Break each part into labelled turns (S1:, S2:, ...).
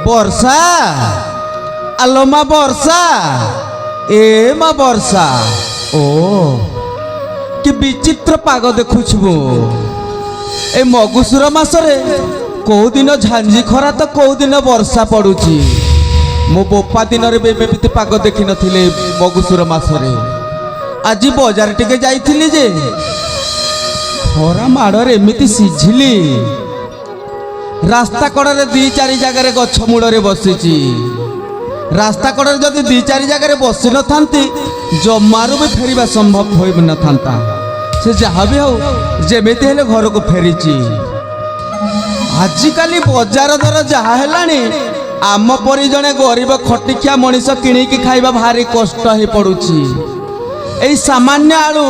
S1: ବର୍ଷା ଆଲୋ ମା ବର୍ଷା ଏ ମା ବର୍ଷା ଓ କି ବିଚିତ୍ର ପାଗ ଦେଖୁଛୁ ମୁଁ ଏ ମଗୁସୁର ମାସରେ କୋଉ ଦିନ ଝାଞ୍ଜି ଖରା ତ କୋଉ ଦିନ ବର୍ଷା ପଡୁଛି। ମୋ ବୋପା ଦିନରେ ଏମିତି ପାଗ ଦେଖିନଥିଲେ ମଗୁସୁର ମାସରେ। ଆଜି ବଜାର ଟିକେ ଯାଇଥିଲି ଯେ ଖରା ମାଡ଼ରେ ଏମିତି ସିଝିଲି। ରାସ୍ତା କଡ଼ରେ ଦି ଚାରି ଜାଗାରେ ଗଛ ମୂଳରେ ବସିଛି। ରାସ୍ତା କଡ଼ରେ ଯଦି ଦି ଚାରି ଜାଗାରେ ବସି ନଥାନ୍ତି ଜମାରୁ ବି ଫେରିବା ସମ୍ଭବ ହୋଇନଥାନ୍ତା। ସେ ଯାହା ବି ହଉ ଯେମିତି ହେଲେ ଘରକୁ ଫେରିଛି। ଆଜିକାଲି ବଜାର ଦର ଯାହା ହେଲାଣି ଆମ ପରି ଜଣେ ଗରିବ ଖଟିଖିଆ ମଣିଷ କିଣିକି ଖାଇବା ଭାରି କଷ୍ଟ ହେଇ ପଡୁଛି। ଏଇ ସାମାନ୍ୟ ଆଳୁ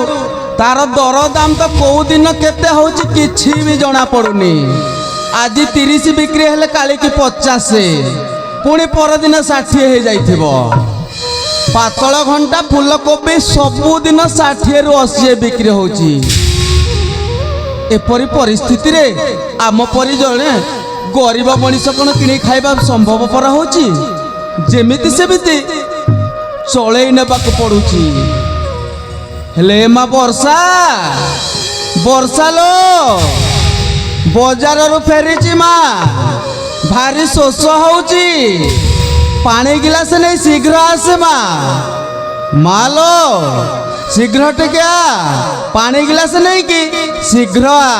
S1: ତାର ଦର ଦାମ ତ କୋଉ ଦିନ କେତେ ହଉଛି କିଛି ବି ଜଣା ପଡୁନି। ଆଜି 30 ବିକ୍ରି ହେଲେ କାଲିକି 50, ପୁଣି ପରଦିନ 60 ହେଇଯାଇଥିବ। ପାତଳ ଘଣ୍ଟା ଫୁଲକୋବି ସବୁଦିନ 60 ରୁ 80 ବିକ୍ରି ହଉଛି। ଏପରି ପରିସ୍ଥିତିରେ ଆମ ପରି ଜଣେ ଗରିବ ମଣିଷ କ'ଣ କିଣି ଖାଇବା ସମ୍ଭବପର ହଉଛି? ଯେମିତି ସେମିତି ଚଳେଇ ନେବାକୁ ପଡୁଛି। ହେଲେ ମା ବର୍ଷା ବର୍ଷା ଲୋ ବଜାରରୁ ଫେରିଛି ମା, ଭାରି ଶୋଷ ହଉଛି। ପାଣି ଗିଲାସ ନେଇ ଶୀଘ୍ର ଆସେ ମା। ମା ଲୋ ଶୀଘ୍ର ଟିକେ ଆ, ପାଣି ଗିଲାସ ନେଇକି ଶୀଘ୍ର ଆ।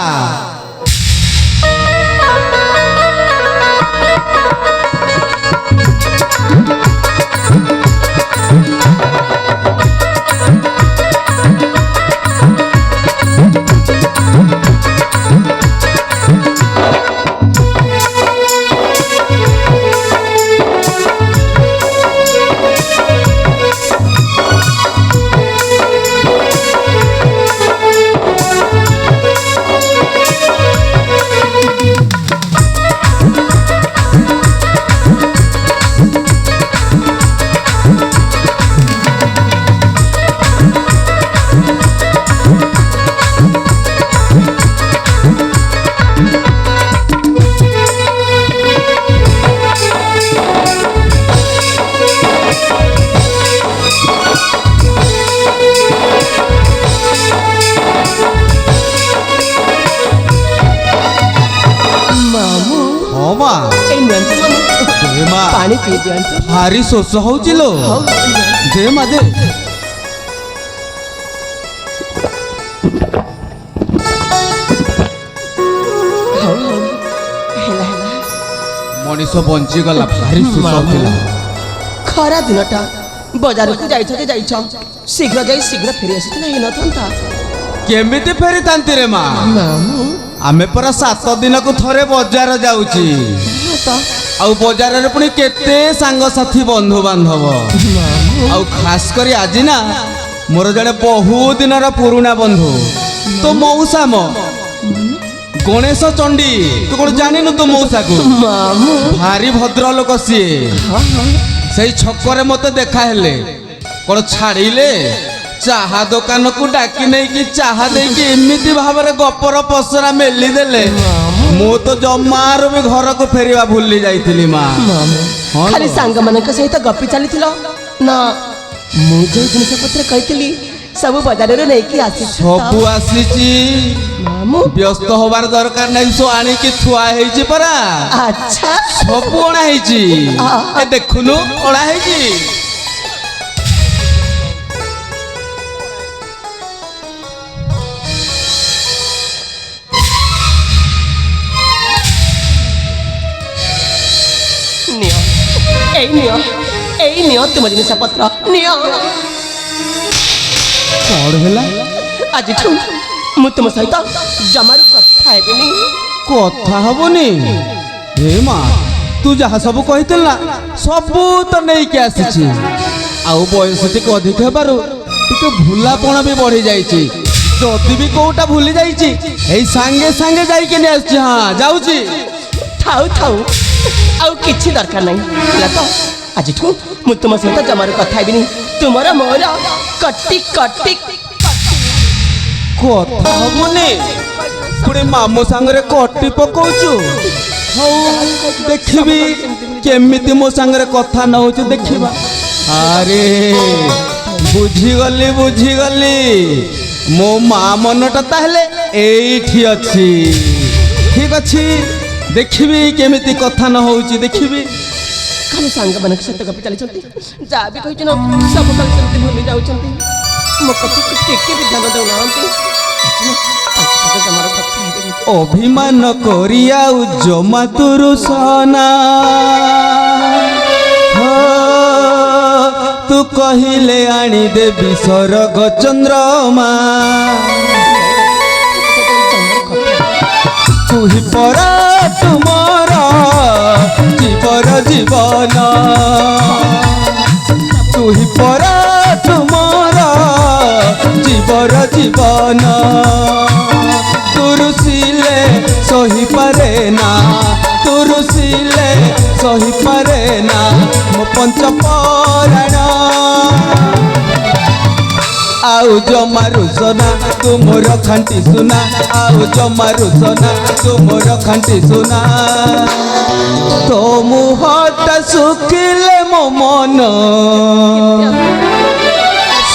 S2: पानी पी दियंतु।
S1: भारी शोष होची लो। दे मा दे। मनीष बंची गला भारी शोष होतिला।
S2: खरा दिनटा बाजार को जाइछ शीघ्र जाई शीघ्र फेरी आसितला हि नथंता।
S1: केमिति फेरी तांती रे मा? आमे पर 7 दिन को थरे बाजार जाउची। आउ बाजार रे पुनी केते सांग साथी बंधु बांधव। आउ खास करी आज ना मोर जने बहुत दिन रा पुराना बंधु तो मौसा मो गणेश चंडी। तू कोन जानिनु तो मौसा को? भारी भद्र लोक सिए। सही छकरे मते देखा हेले कोन छाड़िले चाहा दुकान को डाकी नहीं कि चाहा दे कि एमिति भाबरे गपर पसरा मेली देले। मु तो जमारो भी घर को फेरिवा भूली जाइतिली मा।
S2: खाली सांग मानक सहित गपी चलीथिलो ना? मु जे जिनिस पत्र कहितली सब बाजार रे नै कि आसी
S1: सब आसीची।
S2: मामू
S1: व्यस्त होबार दरकार नै। सो आनी कि थुआ हेची परा।
S2: अच्छा
S1: सब ओणा हेची। ए देखुनु ओणा हेची।
S2: नियो तुम जिनिस पत्र नियो।
S1: कौन हैला?
S2: आज मु तुम सहित जमार कथा हेबिनी।
S1: कथा हबनी? हे मा तू जहा सब कहितल ना सब तो नै के आसीची। आउ बयस टिक अधिक हेबारु टिके भूलापण भी बढ़ी जाइची। जदि भी कोटा भूली जाइची एई संगे संगे जाई के ने आसी। हां जाउची।
S2: थाउ थाउ आउ किछि दरकार नै। ला तो आज मु तुम सहित जमार कथा हेबिनी। तुमरा मोर कट्टी कट्टी
S1: कथा हबनी। पुणे मामू सांगरे कट्टी पकाउछु। हौ देखिबी केमिति मो सांगरे कथा न होचु देखिबा। अरे बुझिगली मो माँ मनटा ताहले एठी अछि। ठीक अछि देखिबी केमिति कथा न होउची देखिबी।
S2: खाली सांग मन सत गपी चली जा भी कहि न सब कल चलते भूली जाउछंती मो कथा टिके भी ध्यान दउ नांती
S1: अभिमान करिया जमा तुरुसना तू कहिले आनी देवी स्वर्ग चंद्रमा तू ही परा तुमर जीवर जीवन तू ही परा तुमर जीवर जीवन तुरुसिले सही पारे ना तुरुसिले सही पारे ना मो पंच पराण आउ जमारु सोना तू मोर खांटी सुना आउ जमारु सोना तू मोर खांटी सुना तो मुहटा सुखिले मो मन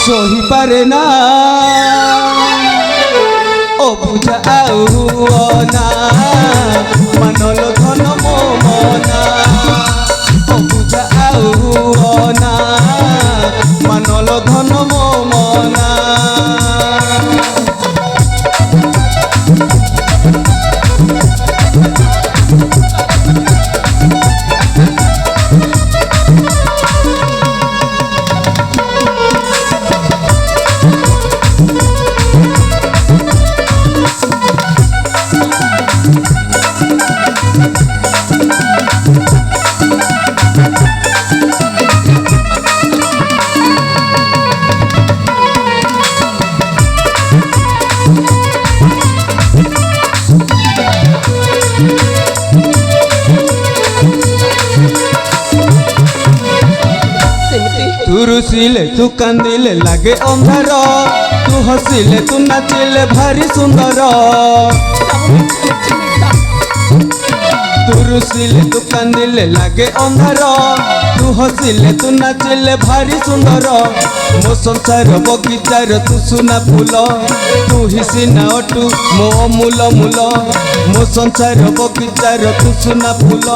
S1: सही पारे ना ओ बुझा आउ ना मानल धन मो मना ओ बुझा आउ ना मानल धन मो मना तू रुसिले तू कांदिले लागे अंधार तू हसिले तू नाचिले भारी सुंदर तू रुसिले तू कांदिले लागे अंधार तू हसिले तू नाचिले भारी सुंदर मो संसार बगीचार तू सुना फूल तू ही सिना अटू मो अमूल मूल मो संसार बगीचार तू सुना फूल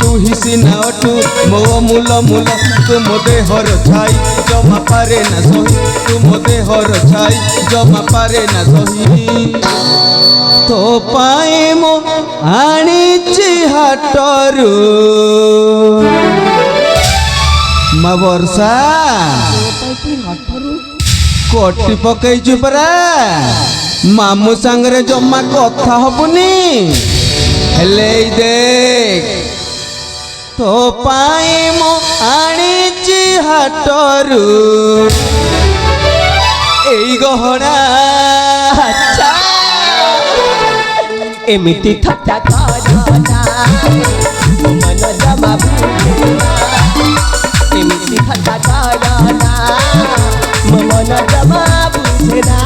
S1: तू ही सिना अटू मो अमूल मूल तू मो देहर छाई जमा पारे ना सही तू मो देहर छाई जमा पारे ना सही तो पाए मो आनीची हाटरू मा वर्षा कोटी पकईचु परा मामू सांगरे जमा कथा हबुनी हेले देख तो पाई मो आनीची हाटरू एई गहना
S2: अच्छा एमिति थट्टा करना मन जमा बुझना एमिति थट्टा करना मन जमा बुझना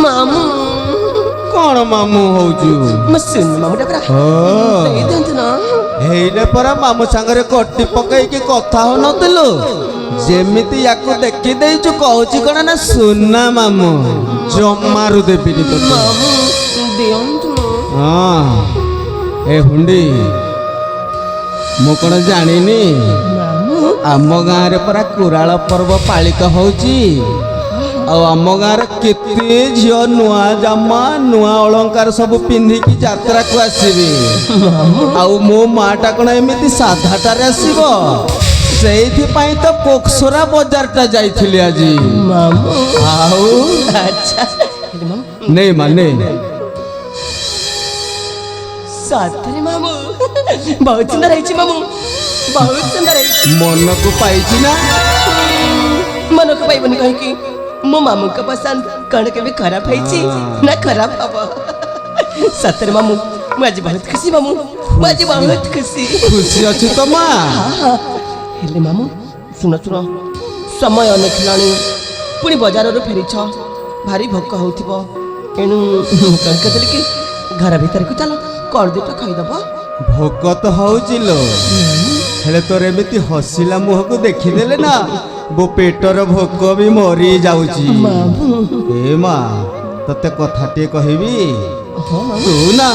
S2: मामू
S1: कौन मामू होजु
S2: मसिन मामू डबरा ए दंत ना
S1: हेइले परा मामू सांगरे कट्टी पकई के कथा हो नतिलु जेमिति याकू देखि देइचु कहूची कोन ना सुना मामू जमारु देबिनी तो
S2: मामू दियंत ना
S1: हां ए हुंडी मो कोन जानिनी
S2: मामू
S1: आम गाँ रे परा कुराल पर्व पालित होउची आम गाँव केते झील नुआ जामा नुआ अलंकार सब पिंधिकी यात्रा को आसबे आउ मो माटा कौन एमती साधाटार आसब से तो पोखसरा बजार टा जाइली आज
S2: मामू
S1: आउ
S2: अच्छा
S1: नहीं माने
S2: साथरे मामू बहुत सुंदर है मामू बहुत सुंदर है
S1: मन को पाई ना
S2: मन को पाइबनी कहीं की मो मामू का पसंद कण के भी खराब है ना खराब हब सतरे मामू मुझे बहुत खुशी मामू मुझे बहुत खुशी
S1: खुशी अच्छी तो माँ
S2: ହେଲେ ମାମୁଁ ଶୁଣ ଶୁଣ ସମୟ ଅନେକ ହେଲାଣି ପୁଣି ବଜାରରୁ ଫେରିଛ ଭାରି ଭୋକ ହେଉଥିବ ଏଣୁ ମୁଁ କହିଥିଲି କି ଘର ଭିତରକୁ ଚାଲ କଣ ଦୁଇଟା ଖାଇଦବ।
S1: ଭୋକ ତ ହଉଛି ଲୋ, ହେଲେ ତୋର ଏମିତି ହସିଲା ମୁହଁକୁ ଦେଖିଦେଲେ ନା ମୋ ପେଟର ଭୋକ ବି ମରି ଯାଉଛି।
S2: ମାମୁଁ
S1: ଏ ମା ତତେ କଥାଟିଏ କହିବି,
S2: ହଁ ମାମୁଁ
S1: ତୁ ନା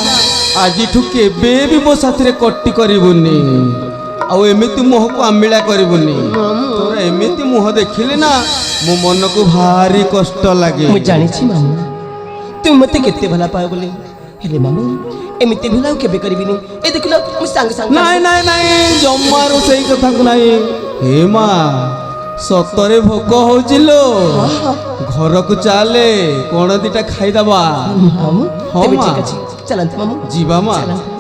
S1: ଆଜିଠୁ କେବେ ବି ମୋ ସାଥିରେ କଟି କରିବୁନି, ଆଉ ଏମିତି ମୁହଁକୁ ଆମିଳା କରିବୁନି। ତୋର ଏମିତି ମୁହଁ ଦେଖିଲେ ନା ମୋ ମନକୁ ଭାରି କଷ୍ଟ ଲାଗେ।
S2: ମୁଁ ଜାଣିଛି ମାମୁଁ ତୁମେ ମତେ କେତେ ଭଲ ପାଅ ବୋଲି, ହେଲେ ମାମୁଁ ଏମିତି ଭୁଲ ଆଉ କେବେ କରିବିନି। ଏ ଦେଖିଲ ମୁଁ ସାଙ୍ଗେ ସାଙ୍ଗେ
S1: ନାଇଁ ନାଇଁ ନାଇଁ ଜମାରୁ ସେଇ କଥାକୁ ନାଇଁ। ହେ ମା ସତରେ ଭୋକ ହଉଛି ଲୋ, ଘରକୁ ଚାଲେ କଣ ଦିଟା ଖାଇଦବା।
S2: ମାମୁଁ
S1: ହଁ
S2: ତେବେ
S1: ମା।
S2: ଠିକ ଅଛି ଚାଲନ୍ତୁ ମାମୁଁ
S1: ଯିବା ମା।
S2: ଚାଲନ୍ତୁ।